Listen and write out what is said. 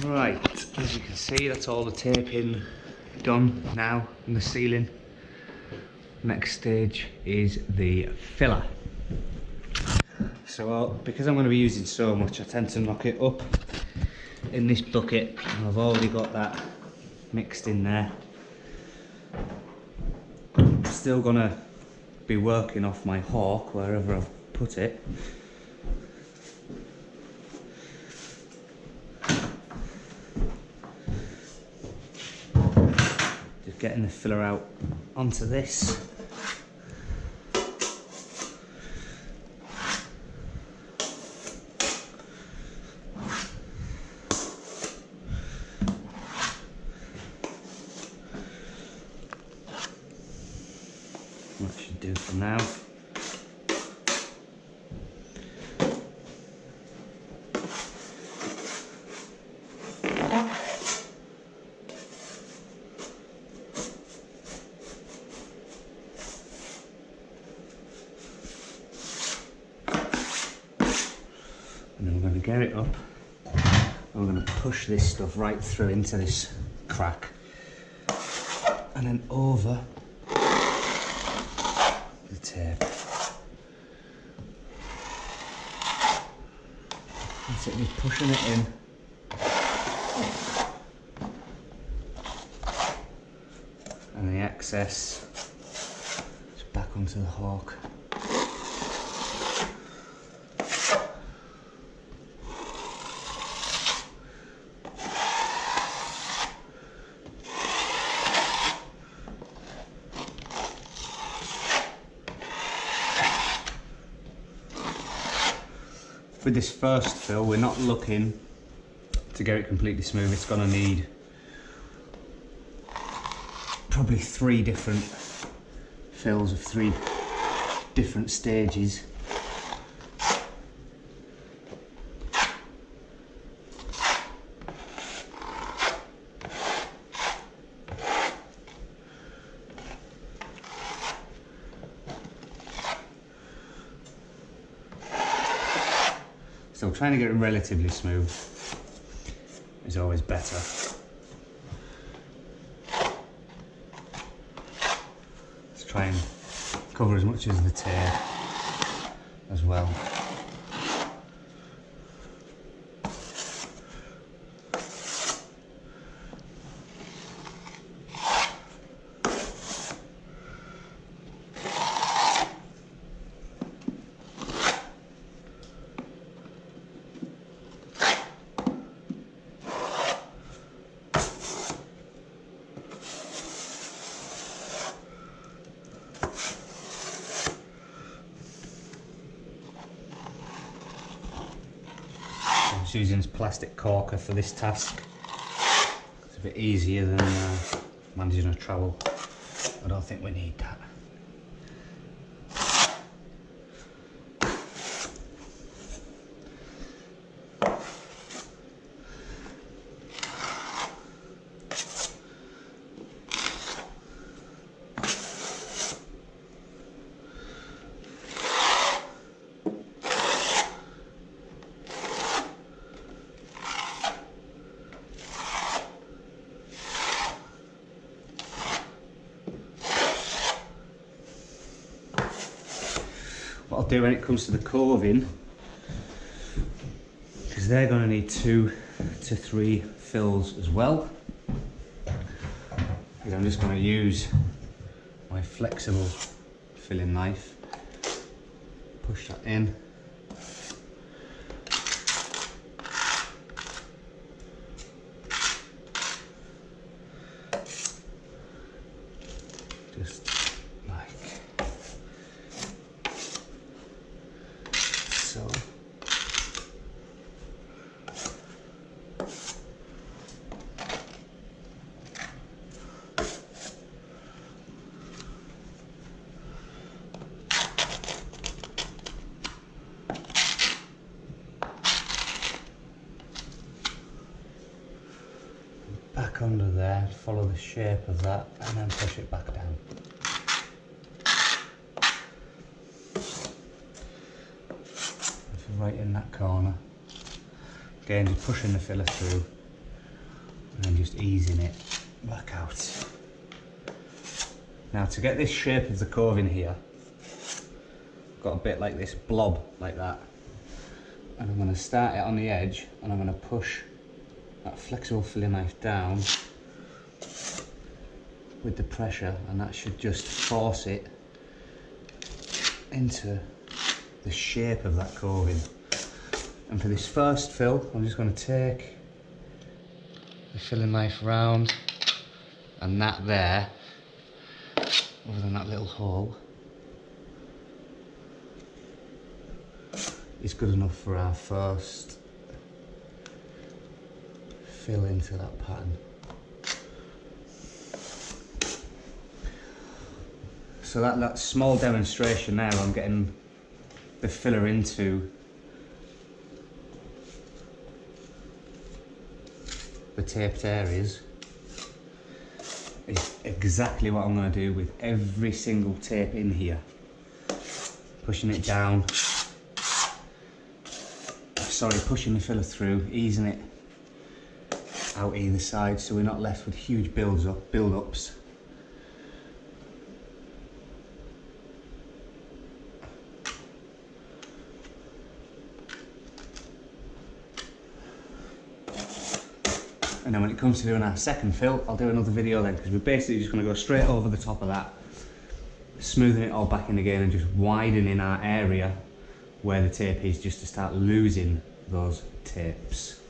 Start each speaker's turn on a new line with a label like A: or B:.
A: Right, as you can see, that's all the taping done now in the ceiling. Next stage is the filler. So because I'm going to be using so much, I tend to knock it up in this bucket, and I've already got that mixed in there. I'm still going to be working off my hawk wherever I've put it. Just getting the filler out onto this. That should do for now. And then we're going to get it up, and we're going to push this stuff right through into this crack, and then over the tape. That's it, just pushing it in. And the excess is back onto the hawk. With this first fill, we're not looking to get it completely smooth. It's going to need probably 3 different fills of 3 different stages. So trying to get it relatively smooth is always better. Let's try and cover as much as the tail as well. Using this plastic corker for this task. It's a bit easier than managing a trowel. I don't think we need that. What I'll do when it comes to the coving, because they're going to need 2 to 3 fills as well, is I'm just going to use my flexible filling knife, push that in, just like so. Back under there, follow the shape of that, and then push it back down. Right in that corner. Again, just pushing the filler through and then just easing it back out. Now to get this shape of the coving here, I've got a bit like this blob like that, and I'm going to start it on the edge and I'm going to push that flexible filling knife down with the pressure, and that should just force it into the shape of that coving. And for this first fill, I'm just going to take the filling knife round, and that there, other than that little hole, is good enough for our first fill into that pattern. So that small demonstration there, I'm getting the filler into the taped areas, is exactly what I'm going to do with every single tape in here. Pushing it down, pushing the filler through, easing it out either side so we're not left with huge build-ups. And then when it comes to doing our second fill, I'll do another video then, because we're basically just going to go straight over the top of that, smoothing it all back in again and just widening our area where the tape is, just to start losing those tapes.